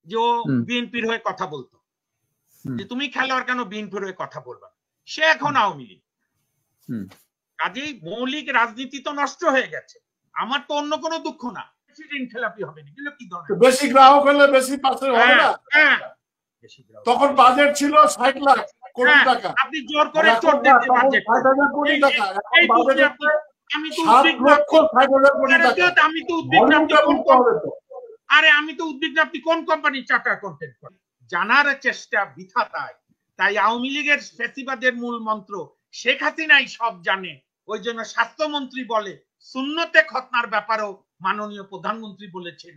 যে ও বিএনপির হয়ে কথা বলতো, যে তুমি খেলোয়াড় কেন বিএনপির হয়ে কথা বলবা, সে এখন আওয়ামী লীগ। কাজেই মৌলিক রাজনীতি তো নষ্ট হয়ে গেছে। আমার তো অন্য কোনো দুঃখ না, প্রেসিডেন্ট খেলাপি হবে না, কিন্তু কি ধরনের বেশি গ্রাহক হলে বেশি পাশে হবে না। তখন বাজেট ছিল 60 লাখ কোটি টাকা, আপনি জোর করে চোর দিতে বাজেট 60,000 কোটি টাকা, এখন বাজেট হচ্ছে আমি তো 7,60,000 কোটি টাকা। আমি তো উদ্বিগ্ন, আরে আমি তো উদ্বিগ্ন আপনি কোন কোম্পানি চার্টার অ্যাকাউন্টেন্ট করেন, জানার চেষ্টা বৃথা। তাই আওয়ামী লীগের ফ্যাসিবাদের মূল মন্ত্র শেখ হাসিনাই সব জানে। ওই জন্য স্বাস্থ্যমন্ত্রী বলে সুন্নতে খতনার ব্যাপারেও মাননীয় প্রধানমন্ত্রী বলেছে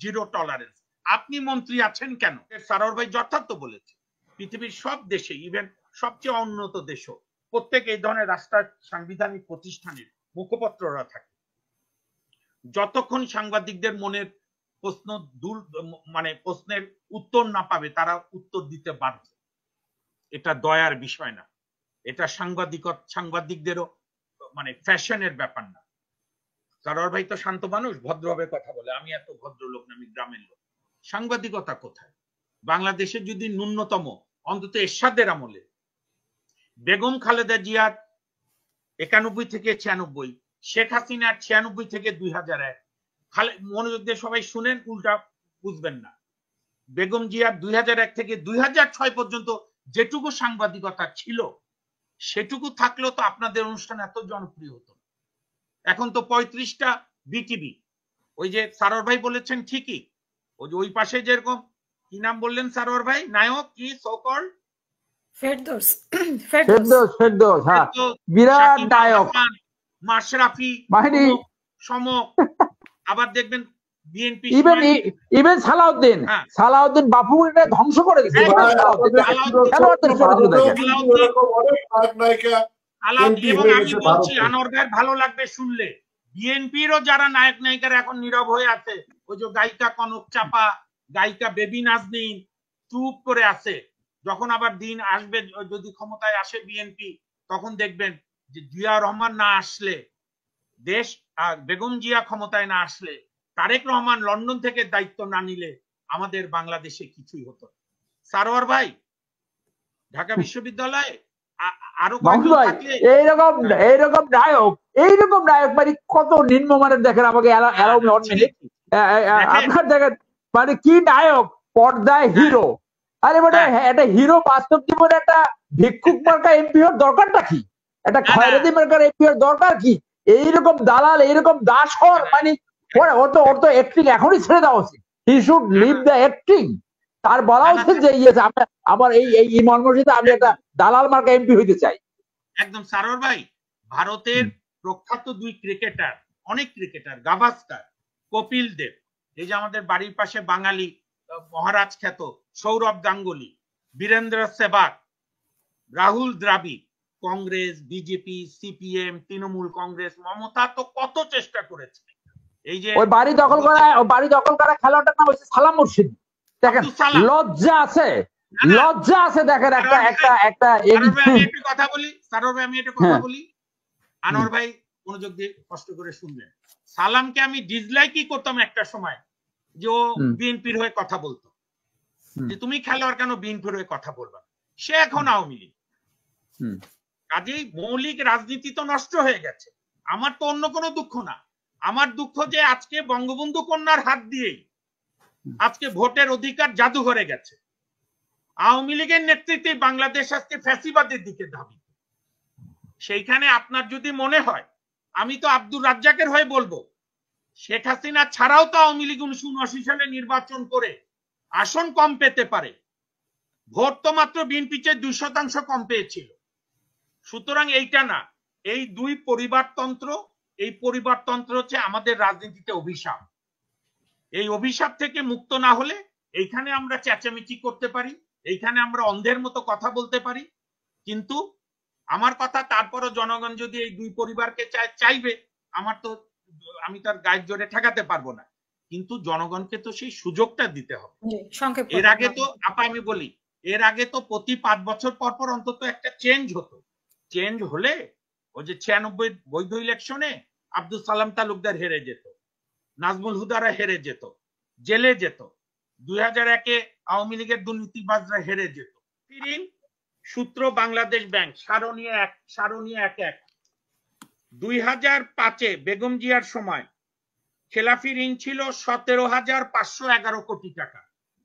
জিরো টলারেন্স। আপনি মন্ত্রী আছেন কেন? সারোয়ার ভাই যথার্থ বলেছে, পৃথিবীর সব দেশে, ইভেন সবচেয়ে উন্নত দেশও, প্রত্যেক এই ধরনের রাষ্ট্র সাংবিধানিক প্রতিষ্ঠানের মুখপত্ররা থাকে। যতক্ষণ সাংবাদিকদের মনের প্রশ্ন দূর, মানে প্রশ্নের উত্তর না পাবে, তারা উত্তর দিতে বাধ্য। এটা দয়ার বিষয় না, এটা সাংবাদিকদেরও মানে ফ্যাশনের ব্যাপার না। সারোয়ার ভাই তো শান্ত মানুষ, ভদ্রভাবে কথা বলে। আমি এত ভদ্রলোক না, আমি গ্রামের লোক। সাংবাদিকতা কোথায়? বাংলাদেশে যদি ন্যূনতম অন্তত এরশাদের আমলে বেগম খালেদা জিয়ার 91 থেকে 96, শেখ হাসিনার 96 থেকে 2001, মনোযোগ দিয়ে সবাই শুনেন, উল্টা বুঝবেন না। বেগম জিয়ার 2001 থেকে 2006 পর্যন্ত যেটুকু সাংবাদিকতা ছিল, সেটুকু থাকলেও তো আপনাদের অনুষ্ঠান এত জনপ্রিয় হতো। এখন তো 35টা বিটিভি। ওই যে সারোয়ার ভাই বলেছেন ঠিকই, ওই পাশে যেরকম কি নাম বললেন সারোয়ার ভাই, নায়ক কি সোকল ফেরদৌস, হ্যাঁ, বিরাট নায়ক মাশরাফি বাহিনী সমক, আবার দেখবেন বিএনপি ইভেন সালাউদ্দিন বাপু এটা ধ্বংস করে দিয়েছে। এবং আমি বলছি, আনোয়ার ভাই ভালো লাগবে শুনলে, বিএনপিরও যারা নায়ক নায়িকারা এখন নীরব হয়ে আছে, ওই যে গায়িকা কনক চাপা, গায়িকা বেবি নাজনীন চুপ করে আছে। যখন আবার দিন আসবে, যদি ক্ষমতায় আসে বিএনপি, তখন দেখবেন যে জিয়া রহমান না আসলে দেশ, বেগম জিয়া ক্ষমতায় না আসলে, তারেক রহমান লন্ডন থেকে দায়িত্ব না নিলে আমাদের বাংলাদেশে কিছুই হতো। সারোয়ার ভাই ঢাকা বিশ্ববিদ্যালয়ে আরো এইরকম নায়ক মানে কত নিম্নমানের, দেখেন আমাকে আপনার দেখেন মানে কি নায়ক, পর্দায় হিরো। আরে বেটা, একটা হিরো বাস্তব জীবনে একটা ভিক্ষুক মার্কা এমপি হওয়ার দরকারটা কি? একটা খয়রাতি মার্কার এমপি হওয়ার দরকার কি? এইরকম দালাল, এইরকম দাসর, মানে ওর তো অ্যাক্টিং এখনই ছেড়ে দেওয়া উচিত। He should leave the acting. তার বলা উচিত যে আমার এই মর্মসিতে আমি একটা দালাল মার্কা এমপি হইতে চাই। একদম সারোয়ার ভাই, ভারতের প্রখ্যাত দুই ক্রিকেটার, অনেক ক্রিকেটার, গাভাস্কার, কপিল দেব, এই যে আমাদের বাড়ির পাশে বাঙালি মহারাজ খ্যাত সৌরভ গাঙ্গুলি, বীরেন্দ্র সেহবাগ, রাহুল দ্রাবিড়, কংগ্রেস, বিজেপি, সিপিএম, তৃণমূল কংগ্রেস, মমতা তো কত চেষ্টা করেছে। এই যে ওই বাড়ি দখল করা খেলোয়াড়টার নাম হচ্ছে সালাম মুর্শিদ। দেখেন লজ্জা আছে দেখেন একটা কথা বলি সারোয়ার ভাই, আমি একটা কথা বলি, আনোয়ার ভাই মনোযোগ দিয়ে কষ্ট করে শুনবেন। সালামকে আমি ডিসলাইকই করতাম একটা সময়, যে ও বিএনপির হয়ে কথা বলতো, যে তুমি খেলোয়াড় কেন বিএনপির হয়ে কথা বলবা, সে এখন আওয়ামী লীগ। কাজেই মৌলিক রাজনীতি তো নষ্ট হয়ে গেছে। আমার তো অন্য কোনো দুঃখ না, আমার দুঃখ যে আজকে বঙ্গবন্ধু কন্যার হাত দিয়েই আজকে ভোটের অধিকার জাদুঘরে গেছে। আওয়ামী লীগের নেতৃত্বে বাংলাদেশ আজকে ফ্যাসিবাদের দিকে ধাবিত। সেইখানে আপনার যদি মনে হয়, আমি তো আব্দুর রাজ্জাকের হয়ে বলবো, শেখ হাসিনা ছাড়াও তো আওয়ামী লীগ 1979 সালে নির্বাচন করে আসন কম পেতে পারে, ভোট তো মাত্র বিএনপি চেয়ে 2% কম পেয়েছিল। সুতরাং এইটা না, এই দুই পরিবারতন্ত্র, এই পরিবারতন্ত্র হচ্ছে আমাদের রাজনীতিতে অভিশাপ। এই অভিশাপ থেকে মুক্ত না হলে এইখানে আমরা চেঁচামেচি করতে পারি, এইখানে আমরা অন্ধের মতো কথা বলতে পারি, কিন্তু আমার কথা তারপরও জনগণ যদি এই দুই পরিবারকে চাইবে, আমি তার গায়ের জোরে ঠেকাতে পারবো না, কিন্তু জনগণকে তো সেই সুযোগটা দিতে হবে। এর আগে তো আমি বলি, এর আগে তো প্রতি 5 বছর পর পর অন্তত একটা চেঞ্জ হতো। চেঞ্জ হলে ওই যে 96 বৈধ ইলেকশনে আব্দুল সালাম তালুকদার হেরে যেত, নাজমুল হুদারা হেরে যেত, জেলে যেত, 2001-এ আওয়ামী লীগের দুর্নীতিবাজরা হেরে যেত। ঋণ সূত্র বাংলাদেশ ব্যাংক সারণী 1 2005-এ বেগম জিয়ার সময় খেলাফি ঋণ ছিল 17,511 কোটি টাকা।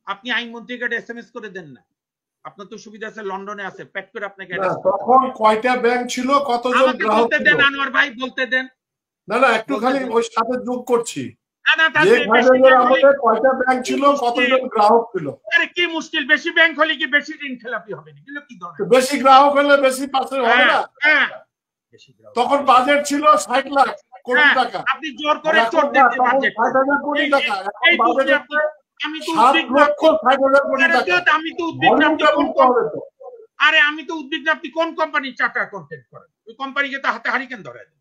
আপনি আইনমন্ত্রীকে SMS করে দেন না, আপনার তো সুবিধা আছে, লন্ডনে আছে, প্যাক করে আপনাকে। তখন কয়টা ব্যাংক ছিল, কতজন গ্রাহক বলতে দেন, আনোয়ার ভাই বলতে দেন। না একটু খালি ওই সাথে যোগ করছি, কয়টা ব্যাংক ছিল, কতজন গ্রাহক ছিল। আরে কি মুশকিল, বেশি ব্যাংক হলে কি বেশি ঋণ খেলাপি হবে না? কি ধরনের বেশি গ্রাহক হলে বেশি পাশে হবে না? তখন বাজেট ছিল 60 লাখ কোটি টাকা। আপনি জোর করে চোর দিতে বাজেট 60,000 কোটি টাকা, এখন বাজেট হচ্ছে আমি তো 7,60,000 কোটি টাকা। আমি তো উদ্বিগ্ন। আরে আমি তো উদ্বিগ্ন, আপনি কোন কোম্পানি চার্টার অ্যাকাউন্টেন্ট করেন? ওই কোম্পানিকে তো হাতে হারিকেন ধরে দেন।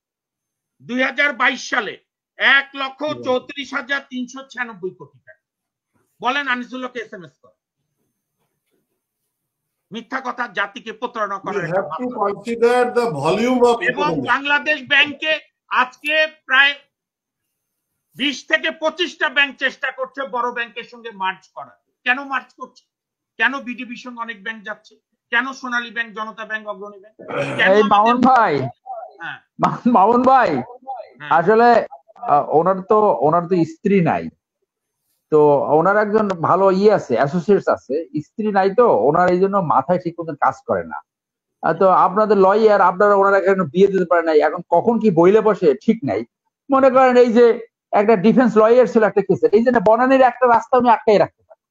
2022 সালে 1,34,396 কোটি টাকা। বলেন আনিসুল্লাহকে SMS করেন। মিথ্যা কথা, জাতিকে প্রতারণা করার। এবং বাংলাদেশ ব্যাংকে আজকে প্রায় 20 থেকে 25টা ব্যাংক চেষ্টা করছে বড় ব্যাংকের সঙ্গে মার্জ করার। কেন মার্জ করছে? কেন বিডিবির সঙ্গে অনেক ব্যাংক যাচ্ছে? কেন সোনালী ব্যাংক, জনতা ব্যাংক, অগ্রণী ব্যাংক? এই মামুন ভাই আসলে ওনার তো স্ত্রী নাই, তো ওনার একজন ভালো আছে, অ্যাসোসিয়েটস আছে, স্ত্রী নাই, তো ওনার এই জন্য মাথায় ঠিক মতো কাজ করে না। তো আপনাদের লয়ার, আপনারা ওনারা এখানে বিয়ে দিতে পারে নাই, এখন কখন কি বইলে বসে ঠিক নাই। মনে করেন এই যে একটা ডিফেন্স লয়ার ছিল একটা কেসে, এই জন্য বনানীর একটা রাস্তা উনি আটকাই রাখতে পারেন,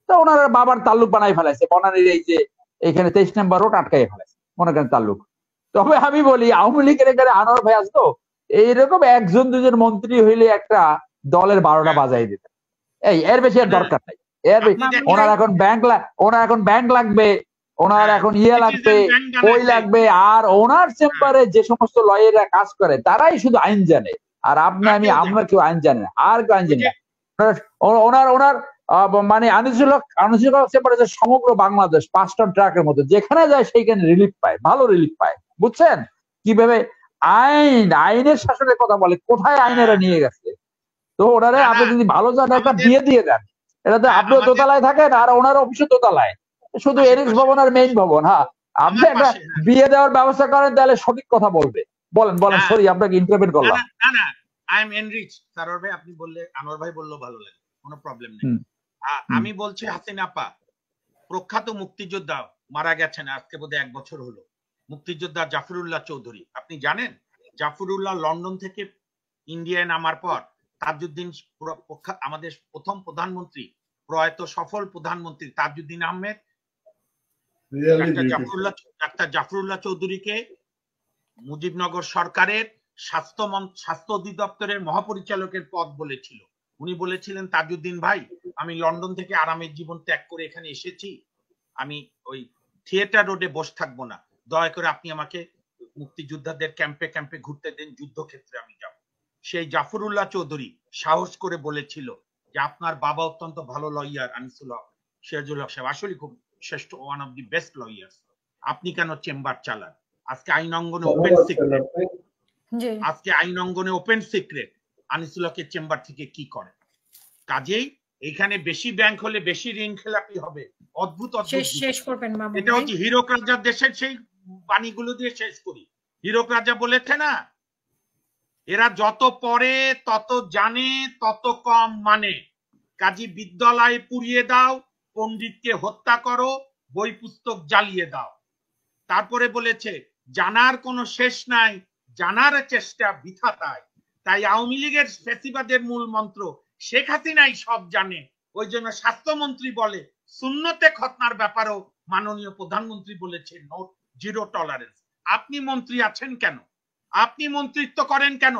তো ওনারা বাবার তাল্লুক বানাই ফেলাইছে, বনানীর এই যে এখানে 23 নম্বর রোড আটকাই ফেলাইছে, মনে করেন তাল্লুক। তবে আমি বলি আওয়ামী লীগের এখানে আনোয়ার ভাই আসতো, এইরকম 1-2 মন্ত্রী হইলে একটা দলের 12টা বাজাই দিতে, এর বেশি আর দরকার নাই। ওনার এখন ব্যাংক লাগবে, ওনার এখন লাগবে, ওই লাগবে, আর ওনার চেম্বারে যে সমস্ত লয়াররা কাজ করে তারাই শুধু আইন জানে, আর আমরা কেউ আইন জানে না, আর কেউ আইন জানে না। ওনার মানে আনিসুল্লাহ চেম্বারে যে সমগ্র বাংলাদেশ 5 টন ট্রাকের মতো যেখানে যায় সেইখানে রিলিফ পায়, ভালো রিলিফ পায়। বুঝছেন কিভাবে আইনের শাসনের কথা বলে, কোথায় আইনেরা নিয়ে গেছে। তো ওনারে আপনি যদি ভালো জান একটা বিয়ে দিয়ে দেন, এটা তো আপনিও দোতলায় থাকেন আর ওনার অফিসে দোতলায়, শুধু এরিক্স ভবন আর মেইন ভবন। হ্যাঁ, আপনি একটা বিয়ে দেওয়ার ব্যবস্থা করেন, তাহলে সঠিক কথা বলবে। বলেন সরি আপনাকে ইন্টারভেন করলাম। না আই এম এনরিচ সারোয়ার ভাই, আপনি বললে, আনোয়ার ভাই বললেও ভালো লাগে, কোনো প্রবলেম নেই। আমি বলছি হাসিনা আপা প্রখ্যাত মুক্তিযোদ্ধা মারা গেছেন, আজকে বোধহয় 1 বছর হলো, মুক্তিযোদ্ধা জাফরুল্লাহ চৌধুরী। আপনি জানেন জাফরুল্লাহ লন্ডন থেকে ইন্ডিয়ায় নামার পর তাজউদ্দিন, আমাদের প্রথম প্রধানমন্ত্রী, প্রয়াত সফল প্রধানমন্ত্রী তাজউদ্দিন আহমেদ ডাক্তার জাফরুল্লাহ চৌধুরীকে মুজিবনগর সরকারের স্বাস্থ্য অধিদপ্তরের মহাপরিচালকের পদ বলেছিল। উনি বলেছিলেন, তাজউদ্দিন ভাই আমি লন্ডন থেকে আরামের জীবন ত্যাগ করে এখানে এসেছি, আমি ওই থিয়েটার রোডে বসে থাকবো না, দয়া করে আপনি আমাকে মুক্তিযোদ্ধাদের ক্যাম্পে ক্যাম্পে ঘুরতে দেন, যুদ্ধক্ষেত্রে আমি যাব। সেই জাফরুল্লাহ চৌধুরী সাহস করে বলেছিল যে আপনার বাবা অত্যন্ত ভালো লয়ার আনিসুল্লাহ সিরাজুল হক সাহেব, আসলে খুব শ্রেষ্ঠ, one of the best lawyers, আপনি কেন চেম্বার চালান? আজকে আইন অঙ্গনে ওপেন সিক্রেট আনিসুল্লাহকে চেম্বার থেকে কি করে। কাজেই এখানে বেশি ব্যাংক হলে বেশি ঋণ খেলাপি হবে, অদ্ভুত শেষ করবেন মামুন। এটা হচ্ছে হীরক রাজার দেশের সেই বাণীগুলো দিয়ে শেষ করি। হীরক রাজা বলেছে না, এরা যত পড়ে তত জানে তত কম মানে, কাজী বিদ্যালয় পুড়িয়ে দাও, পণ্ডিতকে হত্যা করো, বই পুস্তক জ্বালিয়ে দাও। তারপরে বলেছে জানার কোনো শেষ নাই, জানার চেষ্টা বৃথা তাই আওয়ামী লীগের ফ্যাসিবাদের মূল মন্ত্র শেখ হাসিনাই সব জানে, ওই জন্য স্বাস্থ্যমন্ত্রী বলে সুন্নতে খতনার ব্যাপারেও মাননীয় প্রধানমন্ত্রী বলেছে জিরো টলারেন্স। আপনি মন্ত্রী আছেন কেন? আপনি মন্ত্রিত্ব করেন কেন?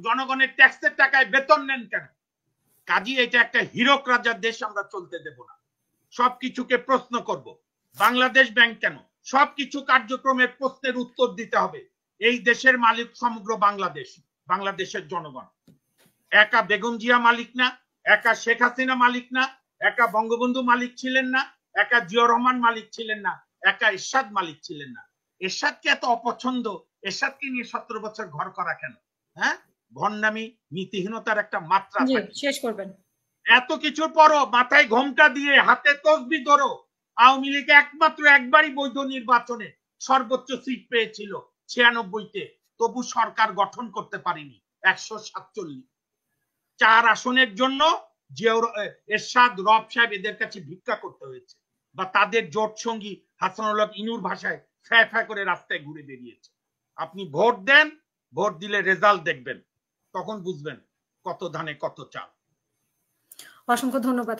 জনগণের ট্যাক্সের টাকায় বেতন নেন কেন? কাজী এটা একটা হীরক রাজার দেশ, আমরা চলতে দেব না। সবকিছুকে প্রশ্ন করব। বাংলাদেশ ব্যাংক কেন? সবকিছু কার্যক্রমের প্রশ্নের উত্তর দিতে হবে। এই দেশের মালিক সমগ্র বাংলাদেশ, বাংলাদেশের জনগণ। একা বেগম জিয়া মালিক না, একা শেখ হাসিনা মালিক না, একা বঙ্গবন্ধু মালিক ছিলেন না, একা জিয়াউর রহমান মালিক ছিলেন না, একা এরশাদ মালিক ছিলেন না। এরশাদকে এত অপছন্দ, এরশাদকে নিয়ে 17 বছর ঘর করা কেন? হ্যাঁ, ভণ্ডামি, নীতিহীনতার একটা মাত্রা। শেষ করবেন। এত কিছুর পরও মাথায় ঘোমটা দিয়ে হাতে তসবি ধরো আওয়ামী লীগ একমাত্র একবারই বৈধ নির্বাচনে সর্বোচ্চ সিট পেয়েছিল 96-তে, তবু সরকার গঠন করতে পারেনি 147। 4 আসনের জন্য এরশাদ রব সাহেব এদের কাছে ভিক্ষা করতে হয়েছে, বা তাদের জোট সঙ্গী হাসানুল হক ইনুর ভাষায় ফ্যাঁ ফ্যাঁ করে রাস্তায় ঘুরে বেরিয়েছে। আপনি ভোট দেন, ভোট দিলে রেজাল্ট দেখবেন, তখন বুঝবেন কত ধানে কত চাল। অসংখ্য ধন্যবাদ।